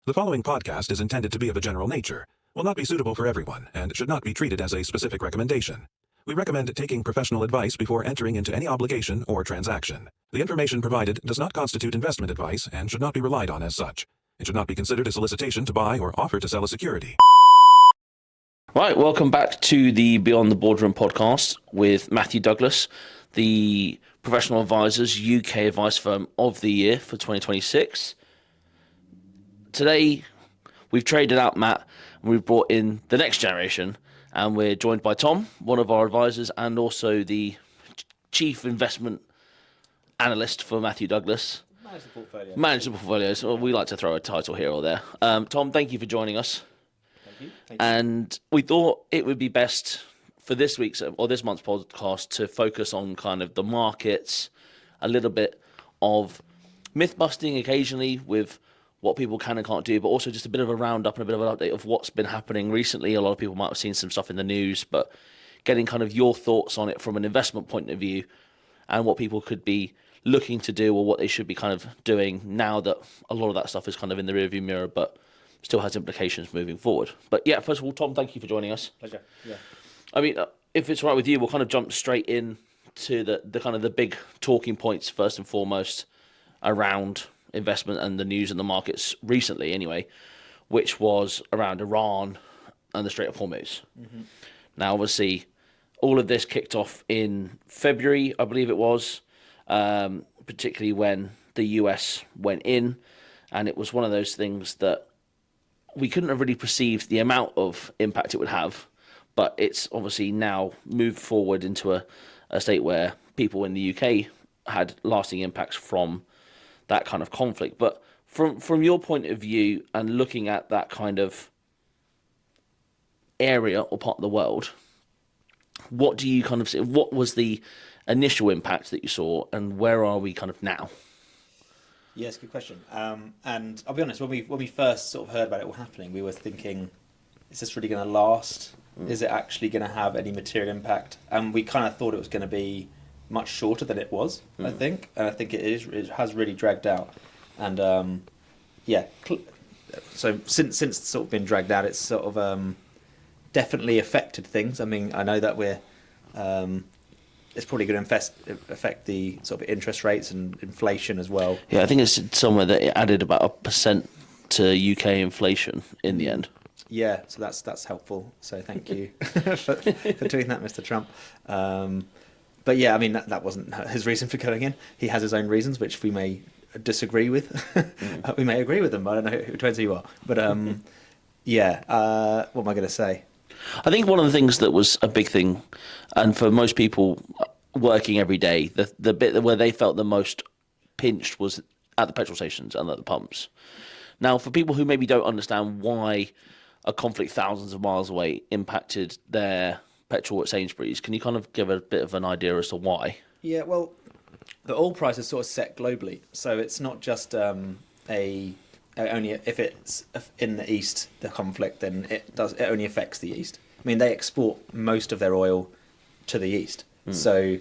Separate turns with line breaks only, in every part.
The following podcast is intended to be of a general nature, will not be suitable for everyone, and should not be treated as a specific recommendation. We recommend taking professional advice before entering into any obligation or transaction. The information provided does not constitute investment advice and should not be relied on as such. It should not be considered a solicitation to buy or offer to sell a security.
Right, welcome back to the Beyond the Boardroom Podcast with Matthew Douglas, the Professional Advisors UK Advice Firm of the Year for 2026. Today, we've traded out Matt and we've brought in the next generation, and we're joined by Tom, one of our advisors, and also the Chief Investment Analyst for Matthew Douglas. Manage the portfolio. So we like to throw a title here or there. Tom, thank you for joining us.
Thank you.
And we thought it would be best for this week's or this month's podcast to focus on kind of the markets, a little bit of myth busting occasionally with what people can and can't do, but also just a bit of a roundup and a bit of an update of what's been happening recently. A lot of people might have seen some stuff in the news, but getting kind of your thoughts on it from an investment point of view and what people could be looking to do or what they should be kind of doing now that a lot of that stuff is kind of in the rearview mirror, but still has implications moving forward. But yeah, first of all, Tom, thank you for joining us.
Pleasure. Yeah.
I mean, if it's all right with you, we'll kind of jump straight in to the kind of the big talking points first and foremost around investment and the news in the markets recently anyway, which was around Iran and the Strait of Hormuz. Mm-hmm. Now, obviously, all of this kicked off in February, I believe it was, particularly when the US went in, and it was one of those things that we couldn't have really perceived the amount of impact it would have, but it's obviously now moved forward into a state where people in the UK had lasting impacts from that kind of conflict. But from your point of view and looking at that kind of area or part of the world, what do you kind of see? What was the initial impact that you saw, and where are we kind of now?
Yes, good question. And I'll be honest, when we first sort of heard about it all happening, we were thinking, is this really going to last? Is it actually going to have any material impact? And we kind of thought it was going to be much shorter than it was, I think. And I think it has really dragged out. And so since it's sort of been dragged out, it's sort of definitely affected things. I mean, I know that we're it's probably going to affect the sort of interest rates and inflation as well.
Yeah, I think it's somewhere that it added about 1% to UK inflation in the end.
Yeah, so that's helpful. So thank you for doing that, Mr. Trump. But yeah, I mean, that wasn't his reason for going in. He has his own reasons, which we may disagree with. We may agree with them. I don't know. It depends who you are. But what am I going to say?
I think one of the things that was a big thing, and for most people working every day, the bit where they felt the most pinched was at the petrol stations and at the pumps. Now, for people who maybe don't understand why a conflict thousands of miles away impacted their petrol at Sainsbury's, can you kind of give a bit of an idea as to why?
Yeah, well, the oil price is sort of set globally, so it's not just only if it's in the east, the conflict, then it only affects the east. I mean, they export most of their oil to the east, so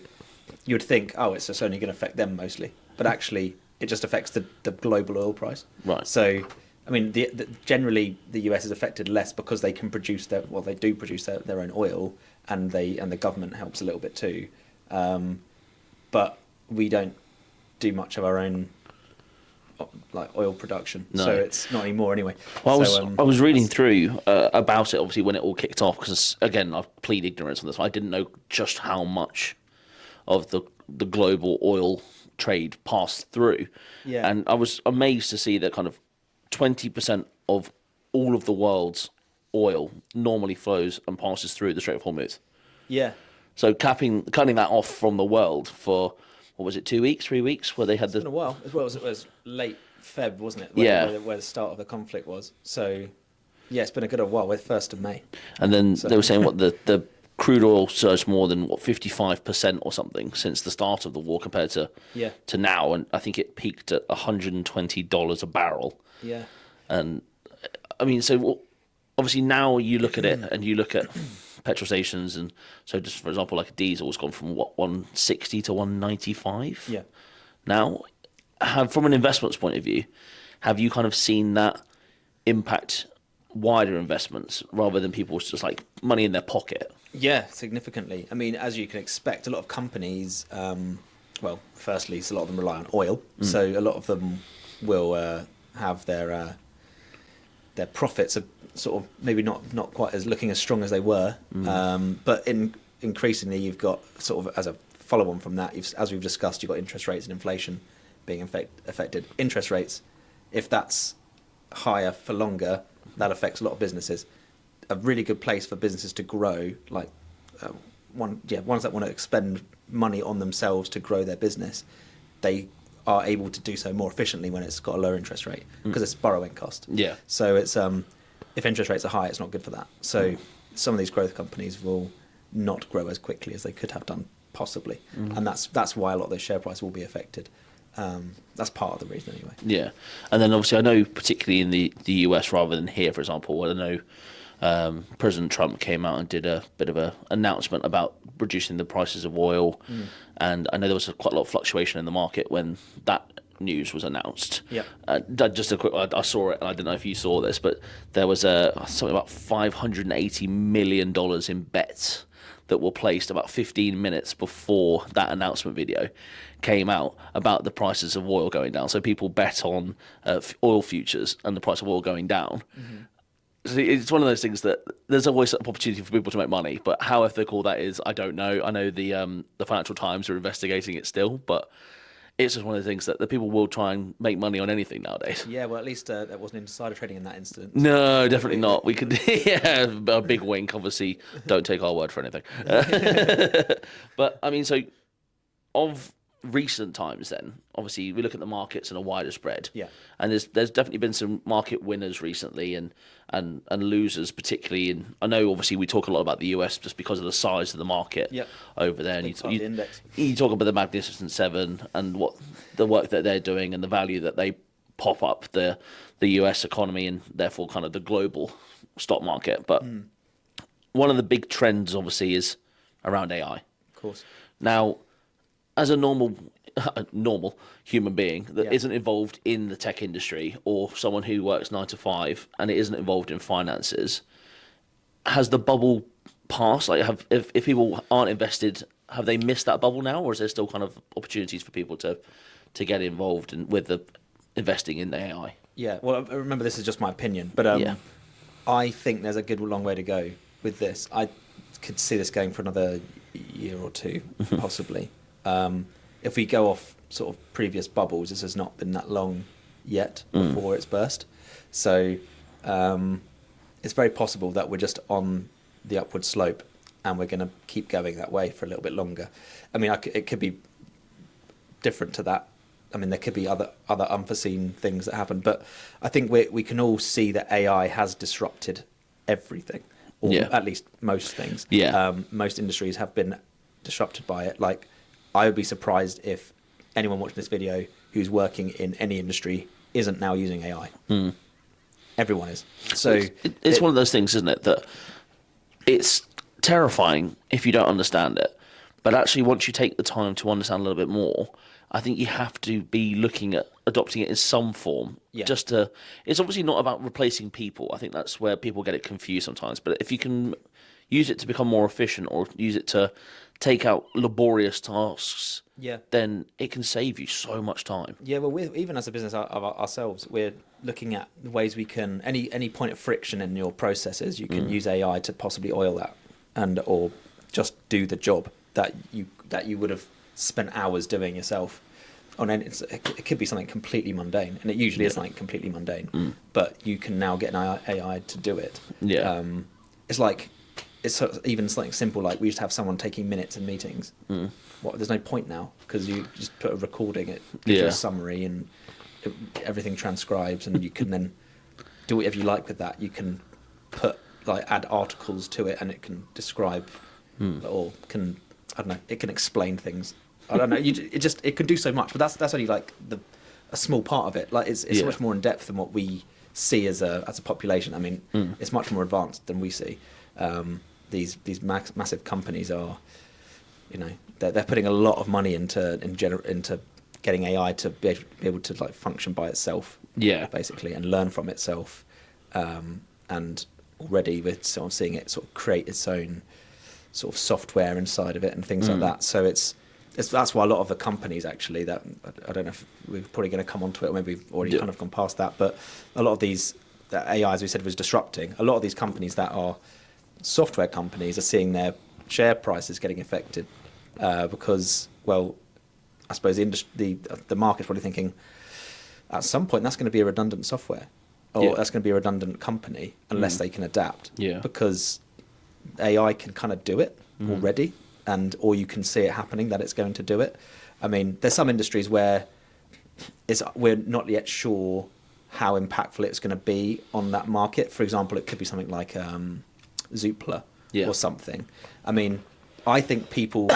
you'd think, it's just only going to affect them mostly, but actually it just affects the global oil price.
Right.
So, I mean, generally the US is affected less because they can produce they do produce their own oil, and the government helps a little bit too, but we don't do much of our own like oil production, so it's not anymore anyway.
Well, I was reading through about it, obviously, when it all kicked off, because again, I plead ignorance on this. I didn't know just how much of the global oil trade passed through, and I was amazed to see that kind of 20% of all of the world's oil normally flows and passes through the Strait of Hormuz.
Yeah.
So cutting that off from the world for, what was it, 2 weeks, 3 weeks, where they had
it's been a while. As well as it was late Feb, wasn't it? Where the start of the conflict was. So, yeah, it's been a good while, with 1st of May.
And then they were saying the crude oil surged more than 55% or something since the start of the war compared to now, and I think it peaked at $120 a barrel.
Yeah.
And I mean, so obviously now you look at it and you look at petrol stations, and so just for example, like a diesel's gone from 160 to 195.
Yeah.
Now, from an investment's point of view, have you kind of seen that impact wider investments rather than people just like money in their pocket?
Yeah, significantly. I mean, as you can expect, a lot of companies, well, firstly, a lot of them rely on oil. So a lot of them will have their profits are sort of maybe not quite as looking as strong as they were. But increasingly, you've got sort of as a follow-on from that, as we've discussed, you've got interest rates and inflation being affected. Interest rates, if that's higher for longer, that affects a lot of businesses. A really good place for businesses to grow, like ones that want to expend money on themselves to grow their business, they are able to do so more efficiently when it's got a lower interest rate because it's borrowing cost.
Yeah.
So it's if interest rates are high, it's not good for that. So some of these growth companies will not grow as quickly as they could have done possibly, and that's why a lot of their share price will be affected. That's part of the reason anyway.
Yeah, and then obviously I know particularly in the US rather than here, for example, I know President Trump came out and did a bit of a announcement about reducing the prices of oil, and I know there was quite a lot of fluctuation in the market when that news was announced.
Yeah.
Just a quick, I saw it, and I don't know if you saw this, but there was something about $580 million in bets that were placed about 15 minutes before that announcement video came out about the prices of oil going down. So people bet on oil futures and the price of oil going down. So it's one of those things that there's always an opportunity for people to make money, but how ethical that is, I don't know. I know the Financial Times are investigating it still, but it's just one of the things that the people will try and make money on anything nowadays.
Yeah, well, at least there wasn't insider trading in that incident.
No, definitely not. We could, yeah, a big wink. Obviously, don't take our word for anything. But I mean, so of recent times, then obviously we look at the markets in a wider spread.
Yeah,
and there's definitely been some market winners recently and losers, particularly in. I know obviously we talk a lot about the US just because of the size of the market over there, and you talk about the Magnificent Seven and what the work that they're doing and the value that they pop up the US economy and therefore kind of the global stock market. But one of the big trends obviously is around AI.
Of course.
Now, as a normal human being that isn't involved in the tech industry or someone who works 9 to 5 and it isn't involved in finances, has the bubble passed? Like, if people aren't invested, have they missed that bubble now, or is there still kind of opportunities for people to get involved with the investing in the AI?
Yeah, well, remember this is just my opinion, but I think there's a good long way to go with this. I could see this going for another year or two, possibly. If we go off sort of previous bubbles, this has not been that long yet before it's burst. So it's very possible that we're just on the upward slope and we're going to keep going that way for a little bit longer. I mean, it could be different to that. I mean, there could be other unforeseen things that happen, but I think we can all see that AI has disrupted everything, or at least most things. Most industries have been disrupted by it. Like, I would be surprised if anyone watching this video who's working in any industry isn't now using AI. Everyone is. So
it's one of those things, isn't it, that it's terrifying if you don't understand it. But actually, once you take the time to understand a little bit more, I think you have to be looking at adopting it in some form. It's obviously not about replacing people. I think that's where people get it confused sometimes. But if you can use it to become more efficient or use it to take out laborious tasks, then it can save you so much time. Yeah,
well, even as a business of ourselves, we're looking at the ways we can, any point of friction in your processes, you can use AI to possibly oil that or just do the job that you would have spent hours doing yourself. It could be something completely mundane, and it usually is something completely mundane, but you can now get an AI to do it. It's even something simple like we used to have someone taking minutes in meetings. There's no point now because you just put a recording, it gives you a summary and everything transcribes, and you can then do whatever you like with that. You can add articles to it, and it can describe or can, I don't know, it can explain things. I don't know. It can do so much, but that's only like a small part of it. Like it's so much more in depth than what we see as a population. I mean, it's much more advanced than we see. These massive companies are, they're putting a lot of money into getting AI to be able to like function by itself, basically, and learn from itself. and already we're sort of seeing it sort of create its own sort of software inside of it and things like that. So that's why a lot of the companies actually that I don't know if we're probably going to come onto it, or maybe we've already kind of gone past that, but a lot of these that AI, as we said, was disrupting. A lot of these companies that are software companies are seeing their share prices getting affected because, well, I suppose the market's probably thinking at some point that's going to be a redundant software, or that's going to be a redundant company unless they can adapt. Yeah. Because AI can kind of do it already, or you can see it happening that it's going to do it. I mean, there's some industries where we're not yet sure how impactful it's going to be on that market. For example, it could be something like Zoopla or something. I mean, I think people,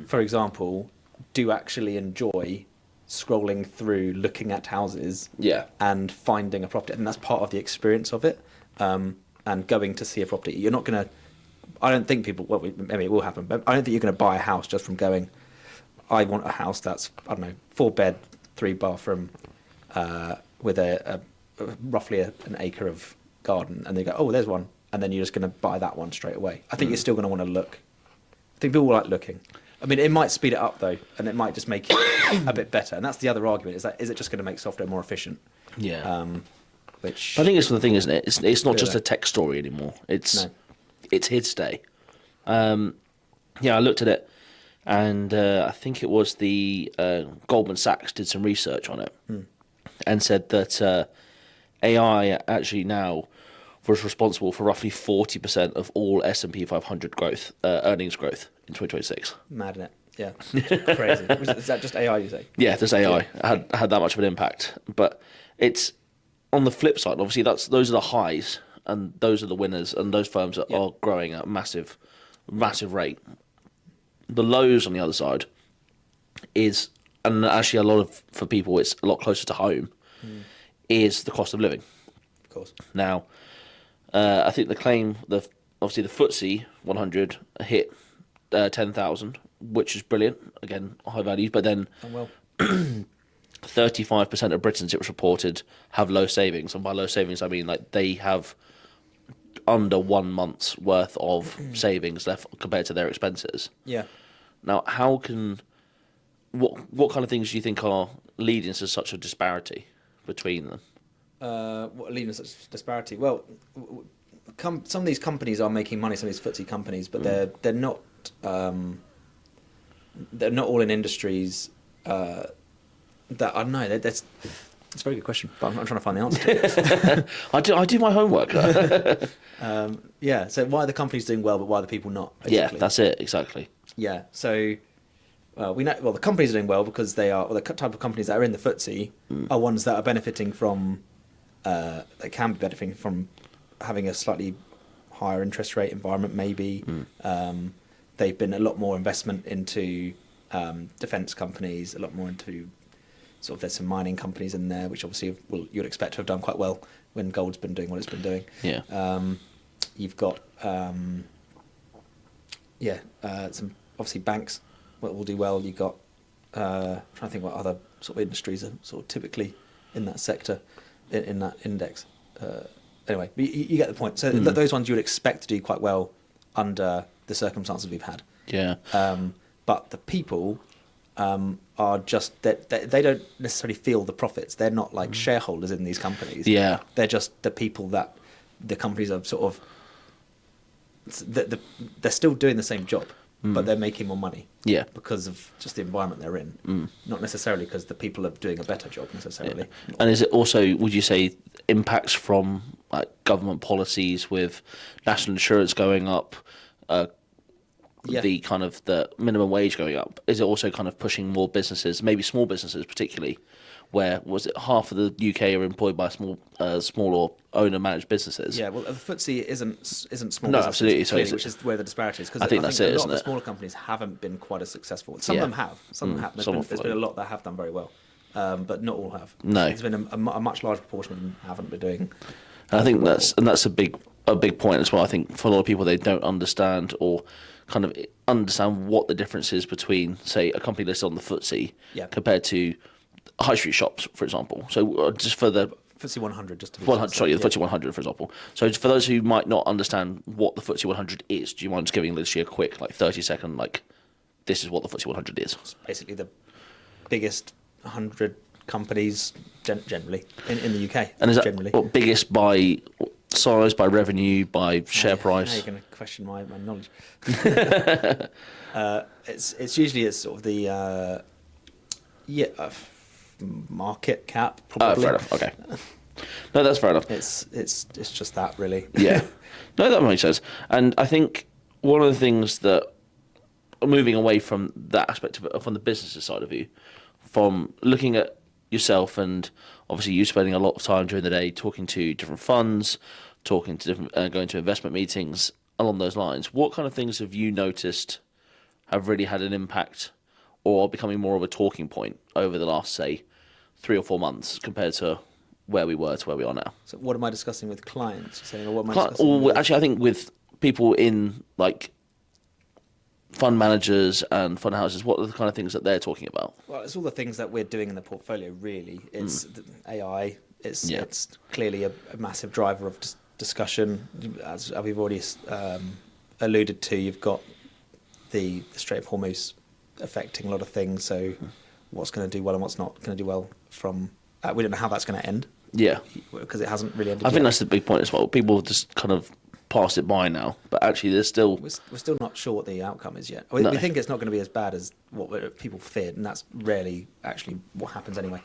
for example, do actually enjoy scrolling through, looking at houses and finding a property. And that's part of the experience of it. And going to see a property. You're not going to, I don't think people, well, maybe it will happen, but I don't think you're going to buy a house just from going, I want a house that's, I don't know, 4-bed, 3-bathroom, with a roughly an acre of garden. And they go, oh, there's one. And then you're just going to buy that one straight away. I think you're still going to want to look. I think people like looking. I mean, it might speed it up though, and it might just make it a bit better. And that's the other argument: is it just going to make software more efficient? Yeah. Which
I think it's the thing, isn't it? It's not just a tech story anymore. It's here to stay. I looked at it, and I think it was the Goldman Sachs did some research on it, and said that AI actually now was responsible for roughly 40% of all S&P 500 growth, earnings growth in 2026.
Mad, isn't it? Yeah, it's crazy. Is that just AI, you say?
Yeah, just AI had that much of an impact. But it's on the flip side. Obviously, those are the highs, and those are the winners, and those firms that are growing at a massive rate. The lows on the other side is, and actually for people, it's a lot closer to home, is the cost of living.
Of course.
Now, I think the claim, obviously the FTSE 100 hit 10,000, which is brilliant. Again, high values, but then 35% of Britons, it was reported, have low savings, and by low savings I mean like they have under 1 month's worth of savings left compared to their expenses. Yeah. Now, what kind of things do you think are leading to such a disparity between them?
What leading to such disparity? Well, some of these companies are making money. Some of these FTSE companies, but they're not all in industries that I don't know. That's a very good question, but I'm trying to find the answer to it.
I do my homework.
So why are the companies doing well, but why are the people not? Basically?
Yeah, that's it exactly.
Yeah, so we know. Well, the companies are doing well because they are. Well, the type of companies that are in the FTSE are ones that are benefiting from. They can be benefiting from having a slightly higher interest rate environment. Maybe they've been a lot more investment into defence companies, a lot more into sort of. There's some mining companies in there, which obviously you'd expect to have done quite well when gold's been doing what it's been doing. Yeah. You've got some obviously banks will do well. You've got trying to think what other sort of industries are sort of typically in that sector. In that index. Anyway, you get the point. So those ones you would expect to do quite well under the circumstances we've had. Yeah. But the people are just they don't necessarily feel the profits. They're not like shareholders in these companies. Yeah. They're just the people that the companies are sort of. They're still doing the same job, but they're making more money. Yeah. Because of just the environment they're in. Not necessarily because the people are doing a better job necessarily.
Yeah. And is it also, would you say, impacts from like government policies with national insurance going up, the kind of the minimum wage going up? Is it also kind of pushing more businesses, maybe small businesses particularly, where was it half of the UK are employed by small or owner-managed businesses?
Yeah, well, the FTSE isn't small.
No,
businesses,
absolutely.
Clearly, which is where the disparity is. Because I think a lot of the smaller companies haven't been quite as successful. Some of them have. Some of them have. There's been a lot that have done very well, but not all have. No, there's been a much larger proportion of them haven't been doing.
And I think that's a big point as well. I think for a lot of people, they don't understand or kind of understand what the difference is between, say, a company listed on the FTSE compared to high street shops, for example. So just for the
FTSE 100, just to be
100, sorry, the FTSE 100, for example. So for those who might not understand what the FTSE 100 is, do you mind just giving literally a quick, 30-second, this is what the FTSE 100 is?
It's basically the biggest 100 companies generally in the UK.
And is that
generally
biggest by size, by revenue, by share price?
Now you're going to question my knowledge. It's usually sort of the market cap, probably.
Fair enough. Okay. No, that's fair enough.
It's just that, really.
Yeah. No, that makes sense. And I think one of the things that, moving away from that aspect of it, from the business side of you, from looking at yourself, and obviously you spending a lot of time during the day talking to different funds, talking to different, going to investment meetings along those lines, what kind of things have you noticed have really had an impact or becoming more of a talking point over the last, say, 3 or 4 months compared to where we were to where we are now?
So what am I discussing with clients? You're saying, or what am I discussing
actually, I think with people in fund managers and fund houses, what are the kind of things that they're talking about?
Well, it's all the things that we're doing in the portfolio, really. It's the AI. It's clearly a massive driver of discussion. As we've already alluded to, you've got the Strait of Hormuz affecting a lot of things. So what's going to do well and what's not going to do well from... we don't know how that's going to end.
Yeah.
Because it hasn't really ended
I think
yet.
that's the big point as well. People just kind of pass it by now, but actually there's still...
We're still not sure what the outcome is yet.
No.
We think it's not going to be as bad as what people feared, and that's rarely actually what happens anyway.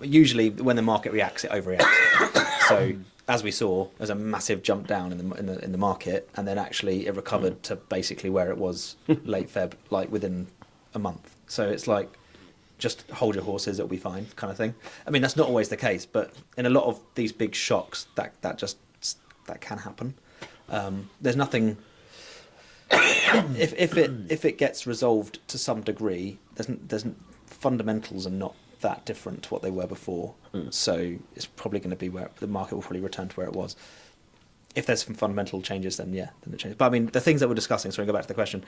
Usually when the market reacts, it overreacts. So as we saw, there's a massive jump down in the market, and then actually it recovered to basically where it was late Feb, within a month. So it's just hold your horses, it'll be fine, kind of thing. I mean, that's not always the case, but in a lot of these big shocks, that can happen. There's nothing. If it gets resolved to some degree, there's fundamentals are not that different to what they were before. So it's probably going to be where the market will probably return to where it was. If there's some fundamental changes, then it changes. But I mean, the things that we're discussing. So we go back to the question.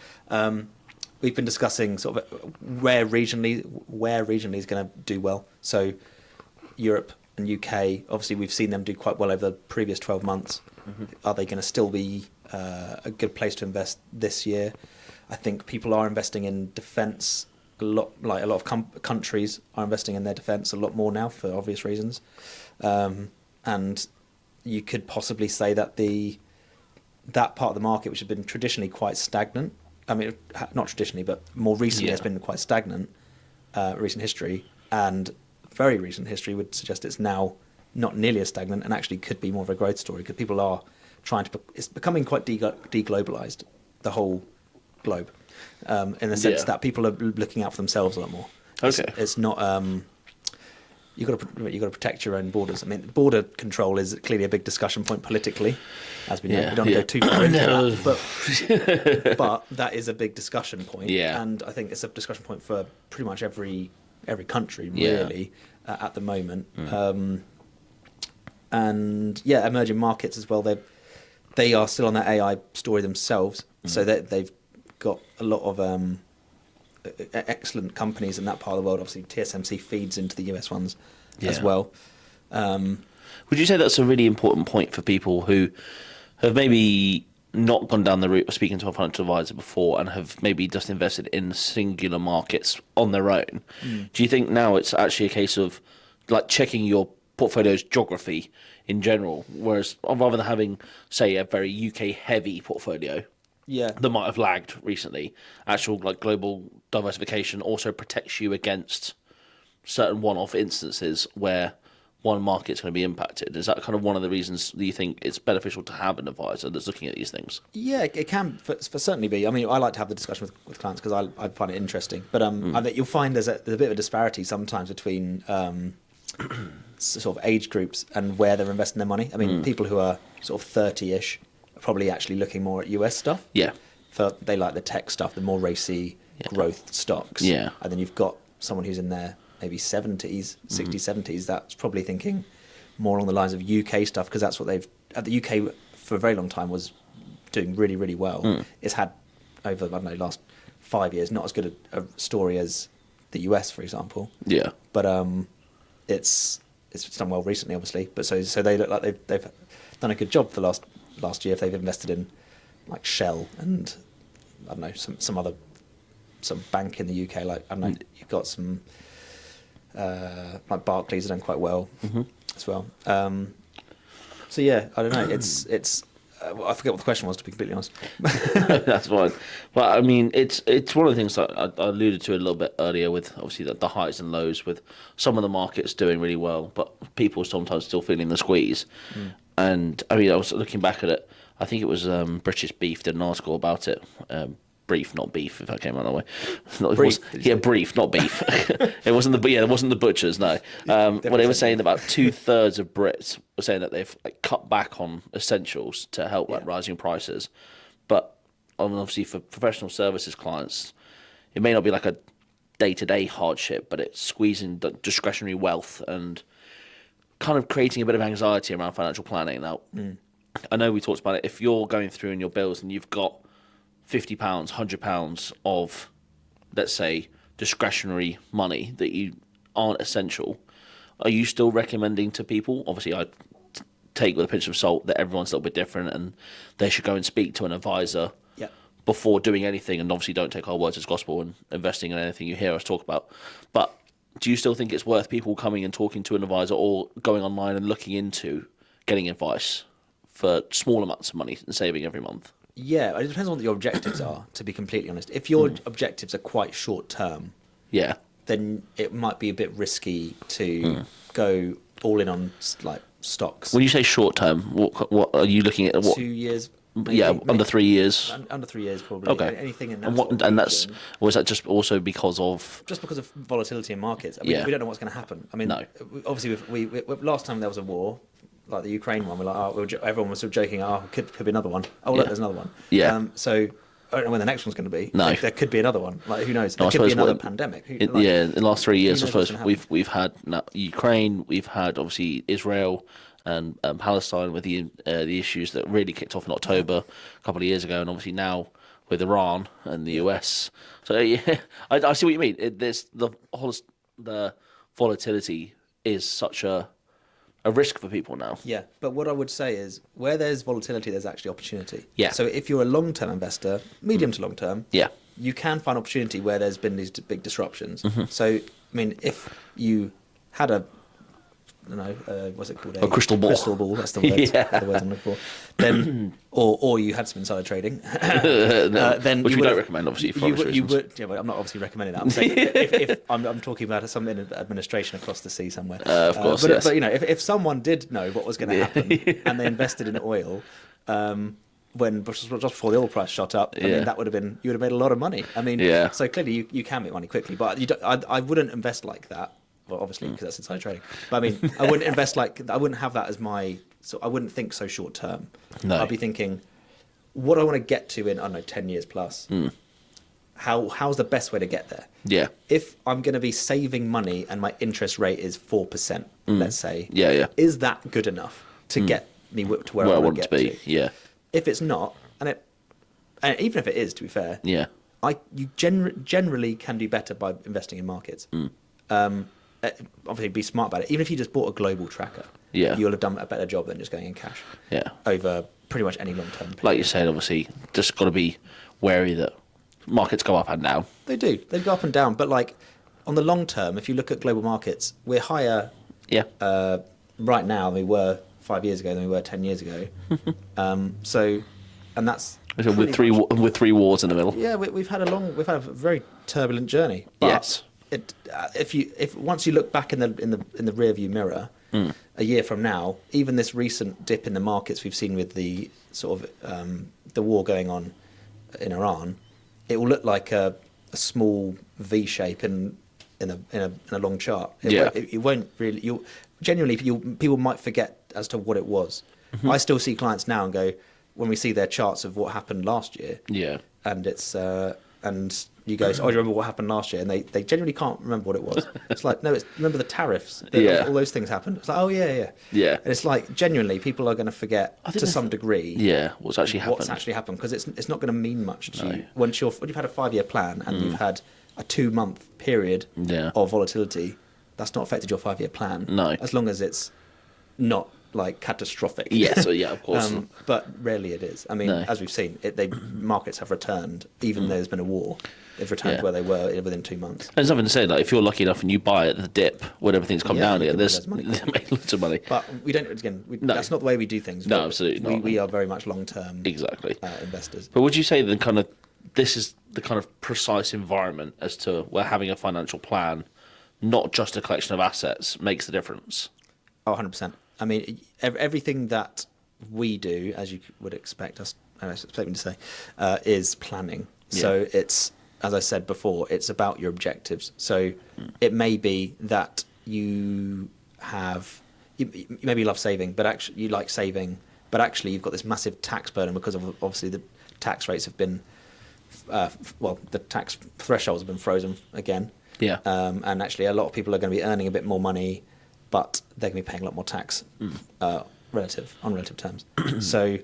We've been discussing sort of where regionally is going to do well. So Europe and UK, obviously we've seen them do quite well over the previous 12 months. Are they going to still be a good place to invest this year? I think people are investing in defence a lot. A lot of countries are investing in their defence a lot more now for obvious reasons. And you could possibly say that that part of the market, which has been traditionally quite stagnant, I mean, not traditionally, but more recently has been quite stagnant, recent history, and very recent history would suggest it's now not nearly as stagnant and actually could be more of a growth story, because people are it's becoming quite deglobalized, the whole globe, in the sense that people are looking out for themselves a lot more.
Okay.
It's not... You've got to protect your own borders. I mean, border control is clearly a big discussion point politically, as we know. We don't go too far into that, but that is a big discussion point.
Yeah.
And I think it's a discussion point for pretty much every country, really, at the moment. And emerging markets as well. They are still on that AI story themselves, so they've got a lot of excellent companies in that part of the world. Obviously, TSMC feeds into the US ones as well.
Would you say that's a really important point for people who have maybe not gone down the route of speaking to a financial advisor before and have maybe just invested in singular markets on their own? Do you think now it's actually a case of checking your portfolio's geography in general, whereas rather than having, say, a very UK heavy portfolio that might have lagged recently, actual global diversification also protects you against certain one-off instances where one market's going to be impacted? Is that kind of one of the reasons that you think it's beneficial to have an advisor that's looking at these things? Yeah,
it can for certainly be. I mean, I like to have the discussion with clients because I find it interesting. But I think you'll find there's a bit of a disparity sometimes between sort of age groups and where they're investing their money. I mean, people who are sort of 30-ish are probably actually looking more at US stuff.
Yeah.
They like the tech stuff, the more racy growth stocks.
Yeah.
And then you've got someone who's in their maybe 70s, 60s, 70s, that's probably thinking more along the lines of UK stuff, because that's what the UK for a very long time was doing really, really well. It's had over, last 5 years, not as good a story as the US, for example.
Yeah.
But it's it's done well recently, obviously. But so they look like they've done a good job for last year if they've invested in like Shell and I don't know some bank in the UK. Like I don't know, you've got some like Barclays have done quite well as well. So yeah, I don't know. It's I forget what the question was, to be completely honest.
That's fine. But I mean, it's one of the things that I alluded to a little bit earlier with obviously the highs and lows with some of the markets doing really well, but people sometimes still feeling the squeeze. And I mean, I was looking back at it. I think it was British Beef did an article about it. Brief, not beef, if that came out that way. Brief, not beef. It wasn't the butchers, no. Well, they were saying about 2/3 of Brits were saying that they've cut back on essentials to help rising prices. But obviously for professional services clients, it may not be like a day-to-day hardship, but it's squeezing the discretionary wealth and kind of creating a bit of anxiety around financial planning. Now, I know we talked about it. If you're going through in your bills and you've got £50, £100 of, let's say, discretionary money that you aren't essential, are you still recommending to people? Obviously, I take with a pinch of salt that everyone's a little bit different and they should go and speak to an advisor before doing anything, and obviously don't take our words as gospel and investing in anything you hear us talk about. But do you still think it's worth people coming and talking to an advisor or going online and looking into getting advice for small amounts of money and saving every month?
Yeah, it depends on what your objectives are, to be completely honest. If your objectives are quite short term, then it might be a bit risky to go all in on like stocks.
When you say short term, what are you looking at? What
2 years? Maybe,
under 3 years.
Under 3 years, probably.
Okay.
Anything in that.
And that's, was that just also because of
volatility in markets? I mean, we don't know what's going to happen. I mean,
no.
Obviously, we last time there was a war, like the Ukraine one, we're like, everyone was sort of joking, could be another one. Oh, look, there's another one.
Yeah.
So I don't know when the next one's going to be.
No.
There could be another one. Like, who knows? There could be another pandemic.
In the last 3 years, I suppose we've had Ukraine, we've had obviously Israel and Palestine with the issues that really kicked off in October a couple of years ago, and obviously now with Iran and the US. So yeah, I see what you mean. There's the volatility is such a risk for people now.
Yeah, but what I would say is where there's volatility, there's actually opportunity.
Yeah.
So if you're a long-term investor, medium to long-term, you can find opportunity where there's been these big disruptions. So, I mean, if you had what's it called?
A crystal ball.
Crystal ball, that's the word. The word I'm looking for. Then, or you had some insider trading. Then
which we don't recommend, obviously, for obvious reasons.
Yeah, but I'm not obviously recommending that. I'm saying if I'm talking about something in administration across the sea somewhere.
Of course,
but if someone did know what was going to happen and they invested in oil, when just before the oil price shot up, I mean, that would have been, you would have made a lot of money. I mean, so clearly you can make money quickly, but I wouldn't invest like that. Well, obviously, because that's inside trading. But I mean, I wouldn't invest I wouldn't have that as I wouldn't think so short term.
No.
I'd be thinking, what do I want to get to in, I don't know, 10 years plus? How's the best way to get there?
Yeah.
If I'm going to be saving money and my interest rate is 4%, let's say. Is that good enough to get me to where I want to be?
Yeah.
If it's not, and even if it is, to be fair, you generally can do better by investing in markets. Obviously be smart about it. Even if you just bought a global tracker, you'll have done a better job than just going in cash over pretty much any long-term period.
Like you said, obviously, just got to be wary that markets go up and down.
They do. They go up and down. But like on the long term, if you look at global markets, we're higher right now than we were 5 years ago than we were 10 years ago. And that's
with three wars in the middle.
Yeah, we've had a very turbulent journey. But
yes.
If once you look back in the rear view mirror, a year from now, even this recent dip in the markets we've seen with the sort of the war going on in Iran, it will look like a small V shape in a long chart. It won't really. People might forget as to what it was. I still see clients now and go, when we see their charts of what happened last year. And it's and you go, oh, do you remember what happened last year? And they generally can't remember what it was. It's like, no, remember the tariffs. All those things happened. It's like, oh, yeah. And it's like, genuinely, people are going to forget to some degree.
What's actually
happened. Because it's not going to mean much to you. When you've had a 5-year plan and you've had a 2-month period of volatility, that's not affected your 5-year plan.
No.
As long as it's not like catastrophic.
Yes, yeah, of course.
But rarely it is. I mean,
No.
as we've seen, markets have returned, even though there's been a war. They've returned to where they were within 2 months.
And there's nothing to say, like, if you're lucky enough and you buy at the dip when everything's come down again,
you
there's
can make
loads of money.
But we don't, again, that's not the way we do things.
No, absolutely not.
We are very much long-term
Exactly.
Investors.
But would you say that this is the kind of precise environment as to where having a financial plan, not just a collection of assets, makes the difference?
Oh, 100%. I mean, everything that we do, as you would expect me to say, is planning.
Yeah.
So it's, as I said before, it's about your objectives. So it may be that you maybe love saving, but actually you like saving, but actually you've got this massive tax burden because of obviously the tax rates have been, the tax thresholds have been frozen again.
Yeah.
And actually a lot of people are going to be earning a bit more money, but they're going to be paying a lot more tax on relative terms. So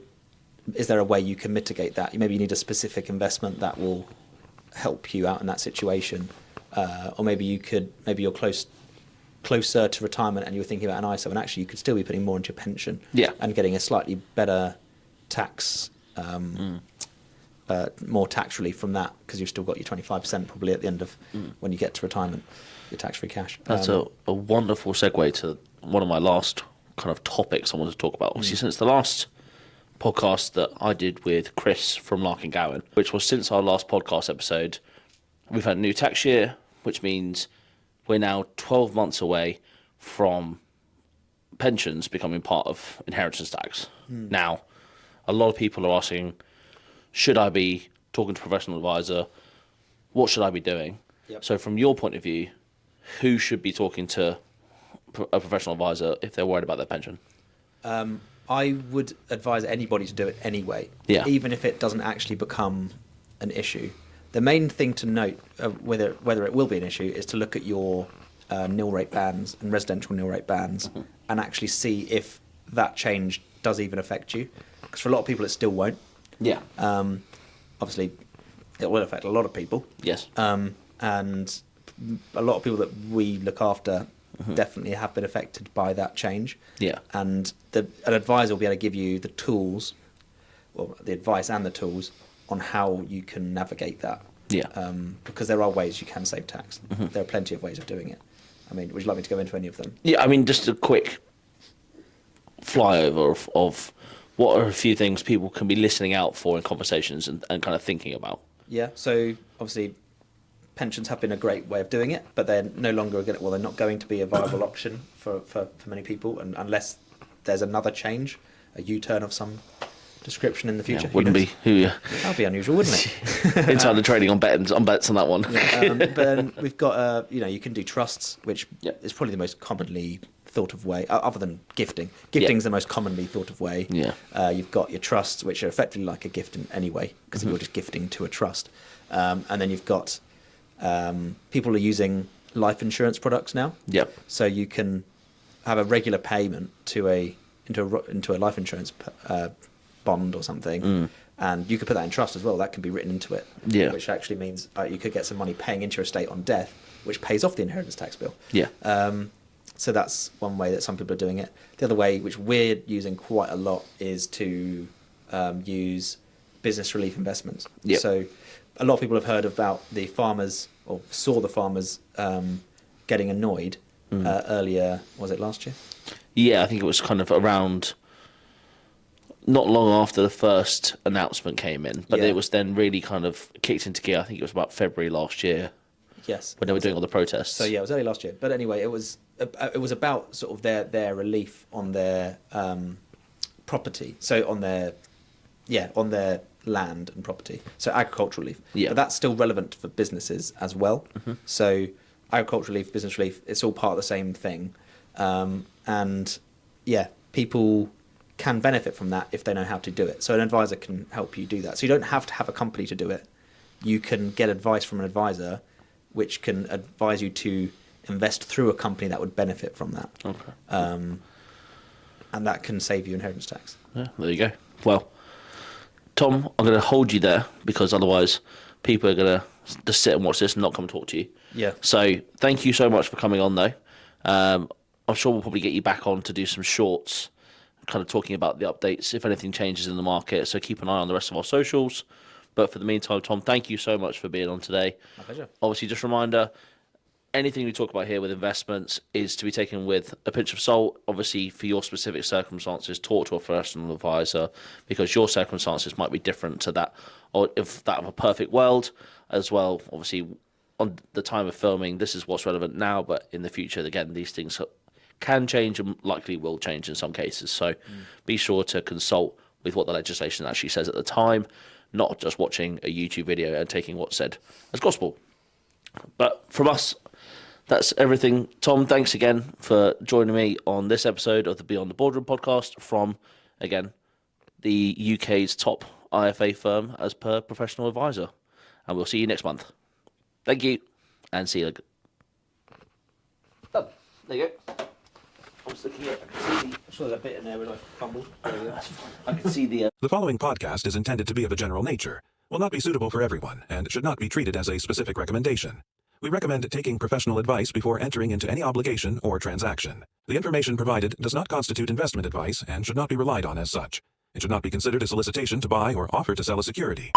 is there a way you can mitigate that? Maybe you need a specific investment that will help you out in that situation. Or maybe you're closer to retirement and you're thinking about an ISA, and actually you could still be putting more into your pension and getting a slightly better tax, more tax relief from that, because you've still got your 25% probably at the end of when you get to retirement, your tax-free cash.
That's a wonderful segue to one of my last kind of topics I wanted to talk about. Obviously, since the last podcast that I did with Chris from Larkin Gowan, which was since our last podcast episode, we've had a new tax year, which means we're now 12 months away from pensions becoming part of inheritance tax. Now, a lot of people are asking, should I be talking to a professional advisor? What should I be doing?
Yep.
So from your point of view, who should be talking to a professional advisor if they're worried about their pension?
I would advise anybody to do it anyway, even if it doesn't actually become an issue. The main thing to note, whether it will be an issue, is to look at your nil rate bands and residential nil rate bands and actually see if that change does even affect you. Because for a lot of people, it still won't.
Yeah.
Obviously, it will affect a lot of people.
Yes.
And a lot of people that we look after definitely have been affected by that change.
Yeah.
And an advisor will be able to give you the tools, well, the advice and the tools on how you can navigate that.
Yeah.
Because there are ways you can save tax. There are plenty of ways of doing it. I mean, would you like me to go into any of them?
Yeah, I mean, just a quick flyover of what are a few things people can be listening out for in conversations and kind of thinking about.
Yeah, so obviously pensions have been a great way of doing it, but they're no longer they're not going to be a viable option for many people, and unless there's another change, a U-turn of some description in the future.
Yeah, wouldn't be who?
That'd be unusual, wouldn't it?
Insider trading on bets on that one.
Yeah, but then we've got you can do trusts, which is probably the most commonly thought of way, other than gifting. Gifting's the most commonly thought of way.
Yeah.
You've got your trusts, which are effectively like a gift anyway, because you're just gifting to a trust. And then you've got people are using life insurance products now.
Yep.
So you can have a regular payment into a life insurance bond or something, and you could put that in trust as well. That can be written into it.
Yeah.
Which actually means you could get some money paying into your estate on death, which pays off the inheritance tax bill.
Yeah.
So that's one way that some people are doing it. The other way, which we're using quite a lot, is to use business relief investments.
Yep.
So a lot of people have heard about the farmers, or saw the farmers getting annoyed earlier, was it last year?
Yeah, I think it was kind of around not long after the first announcement came in, but it was then really kind of kicked into gear. I think it was about February last year.
Yes.
When they were doing all the protests.
So yeah, it was early last year. But anyway, it was about sort of their relief on their property. So on their land and property. So agricultural relief.
Yeah.
But that's still relevant for businesses as well. So agricultural relief, business relief, it's all part of the same thing. And yeah, people can benefit from that if they know how to do it. So an advisor can help you do that. So you don't have to have a company to do it. You can get advice from an advisor, which can advise you to invest through a company that would benefit from that.
Okay.
And that can save you inheritance tax.
Yeah, there you go. Well, Tom, I'm going to hold you there, because otherwise people are going to just sit and watch this and not come and talk to you.
Yeah.
So thank you so much for coming on, though. I'm sure we'll probably get you back on to do some shorts, kind of talking about the updates, if anything changes in the market. So keep an eye on the rest of our socials. But for the meantime, Tom, thank you so much for being on today.
My pleasure.
Obviously, just a reminder, anything we talk about here with investments is to be taken with a pinch of salt. Obviously, for your specific circumstances, talk to a professional advisor, because your circumstances might be different to that, or if that of a perfect world as well. Obviously, on the time of filming, this is what's relevant now, but in the future, again, these things can change and likely will change in some cases. So be sure to consult with what the legislation actually says at the time, not just watching a YouTube video and taking what's said as gospel. But from us, that's everything. Tom, thanks again for joining me on this episode of the Beyond the Boardroom podcast from, again, the UK's top IFA firm as per professional advisor. And we'll see you next month. Thank you, and see you. Done. There you go. I was looking at,
I'm sure there's a bit in there when I fumbled.
I can see the...
The following podcast is intended to be of a general nature, will not be suitable for everyone, and should not be treated as a specific recommendation. We recommend taking professional advice before entering into any obligation or transaction. The information provided does not constitute investment advice and should not be relied on as such. It should not be considered a solicitation to buy or offer to sell a security.